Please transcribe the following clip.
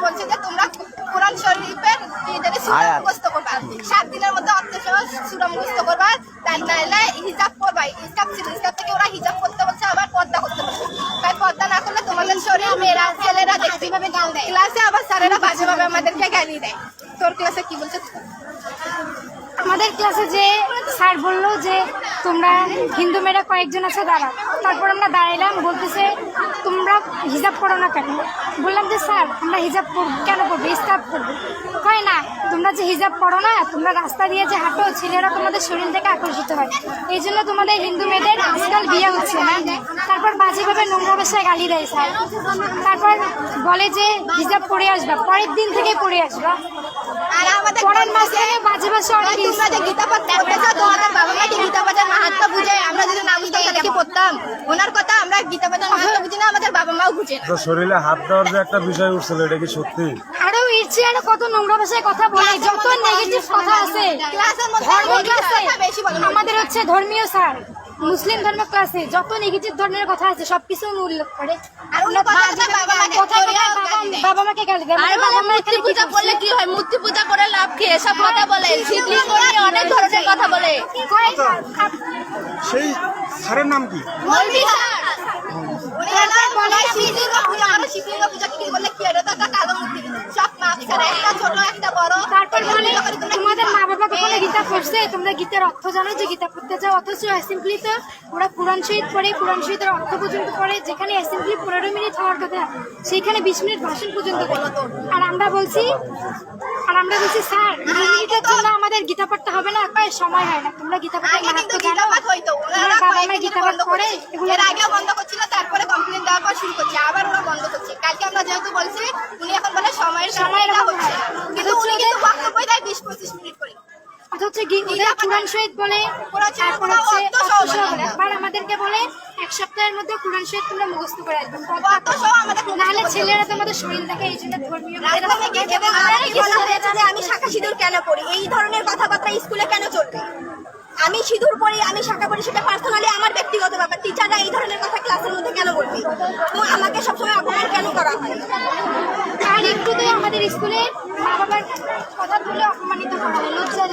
বলছে যে তোমরা কোরআন শরীফের 7 দিনের মধ্যে সূরা মুখস্থ করবা, তাই নাইলে হিজাব করবা। হিজাব ছিল, হিজাব থেকে ওরা হিজাব করতে বলছে, আবার পর্দা করতে বলছে। তাই পর্দা না করলে তোমাদের শরীর মেয়েরা ছেলেরা দেখতে পাবে গাল দেয় ক্লাসে, আবার স্যারেরা বাজেভাবে আমাদেরকে গালি দেয়। তোর ক্লাসে কি বলছে? আমাদের ক্লাসে যে স্যার বললো যে তোমরা হিন্দু মেয়েরা কয়েকজন আছে দাঁড়াও। তারপর আমরা দাঁড়াইলাম, বলতেছে তোমরা হিজাব পড়ো না কেন? বললাম যে স্যার আমরা হিজাব কেন পড়বো, স্কার্ফ পড়বো। হয় না, তোমরা যে হিজাব পড়ো না, তোমরা রাস্তা দিয়ে যে হাঁটো, ছেলেরা তোমাদের শরীর থেকে আকর্ষিত হয়, এই জন্য তোমাদের হিন্দু মেয়েদের আজকাল বিয়ে হচ্ছে না। তারপর বাজেভাবে নোংরা ভাষায় গালি দেয় স্যার। তারপর বলে যে হিজাব পরে আসবা, পরের দিন থেকে পরে আসবা। আর আমাদের পরের মাসে বাজে ভাষা অনেক। তোমরা যে গীতা পাঠ করতেছো, তোমাদের বাবা মাকে গীতা পাঠের মাহাত্ম্য বুঝে, আমরা যদি না বুঝতাম তাহলে কি পড়তাম? ওনার কথা আমরা গীতা পাঠের মাহাত্ম্য বুঝি না, আমাদের বাবা মাও বুঝে না। তো শরীরে হাত দেওয়ার যে একটা বিষয় উঠছিল, এটা কি সত্যি? আরো ইচ্ছে আরো কত নোংরা ভাষায় কথা বলে, যত নেগেটিভ কথা আছে ক্লাসের মধ্যে বেশি বলে। আমাদের হচ্ছে ধর্মীয় স্যার, মুসলিম ধর্ম ক্লাসে যত নেগেটিভ ধরনের কথা আছে সবকিছু উল্লেখ করে। আর ওনার বাবা মাকে গালি দেয়। মূর্তি পূজা করলে কি হয়? মূর্তি পূজা করে লাভ কি? এসব কথা বলে, শিবলিঙ্গ নিয়ে অনেক ধরনের কথা বলে। সেই স্যারের নাম কি? মৌলভী স্যার। উনি বলে শিবলিঙ্গ পূজা করে, শিবলিঙ্গ পূজা কি বলে কি? এটা তো একটা কালো মূর্তি, সব মাপ ছাড়া, একটা ছোট একটা বড়। তারপর বলে তোমাদের মা বাবা কখনো গীতা পড়ছে? তোমরা গীতার অর্থ জানো যে গীতা পড়তে যাও? অথচ অ্যাসেম্বলি তো ওরা কোরআন শহীদ পড়ে, কোরআন শহীদের অর্থ পর্যন্ত পড়ে। যেখানে অ্যাসেম্বলি 15 মিনিট হওয়ার কথা, সেইখানে 20 মিনিট ভাষণ পর্যন্ত করে। আর আমরা বলছি স্যার 2 মিনিটের জন্য আমাদের গীতা পড়তে হবে না? কয় সময় হয় না। তোমরা গীতা পড়তে মাহাত্ম্য জানো? বাবা মা গীতা পাঠ করে, এর আগে বন্ধ করছিল, তারপরে কমপ্লেন দেওয়ার পর শুরু করছে, আবার ওরা বন্ধ করছে। কালকে আমরা যেহেতু বলছি, উনি এখন বলে সময়ের হচ্ছে, কিন্তু উনি কিন্তু বক্তব্য দেয় 20-25 মিনিট করে। অথচ কোরআন শহীদ বলে, তারপর হচ্ছে আবার আমাদেরকে বলে 1 সপ্তাহের মধ্যে কোরআন শহীদ তোমরা মুখস্থ করে আসবে, নাহলে ছেলেরা তোমাদের শরীর দেখে। এই জন্য ধর্মীয় আমি শাখা সিঁদুর কেন পড়ি, এই ধরনের কথাবার্তা স্কুলে কেন চলবে? আমি সিঁদুর পড়ি, আমি শাখা পড়ি, সেটা পার্সোনালি আমার ব্যক্তিগত ব্যাপার। টিচাররা এই ধরনের কথা ক্লাসের মধ্যে কেন বলবে? তো আমাকে সবসময় অপমান কেন করা হয়? আর একটু তো আমাদের স্কুলে মা বাবার কথা তুলে অপমানিত করা হয়, লজ্জা